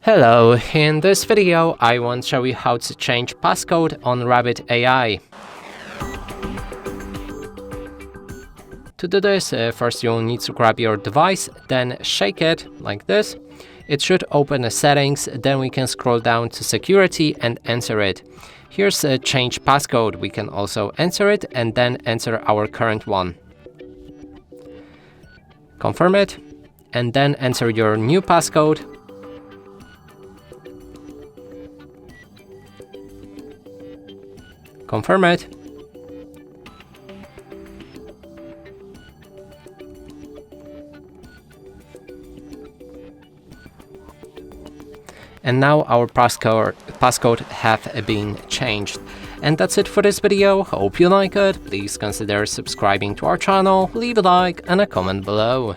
Hello, in this video I want to show you how to change passcode on Rabbit AI. To do this, first you'll need to grab your device, then shake it like this. It should open the settings, then we can scroll down to security and enter it. Here's a change passcode, we can also enter it and then enter our current one. Confirm it, and then enter your new passcode. Confirm it. And now our passcode have been changed. And that's it for this video. Hope you like it. Please consider subscribing to our channel, leave a like and a comment below.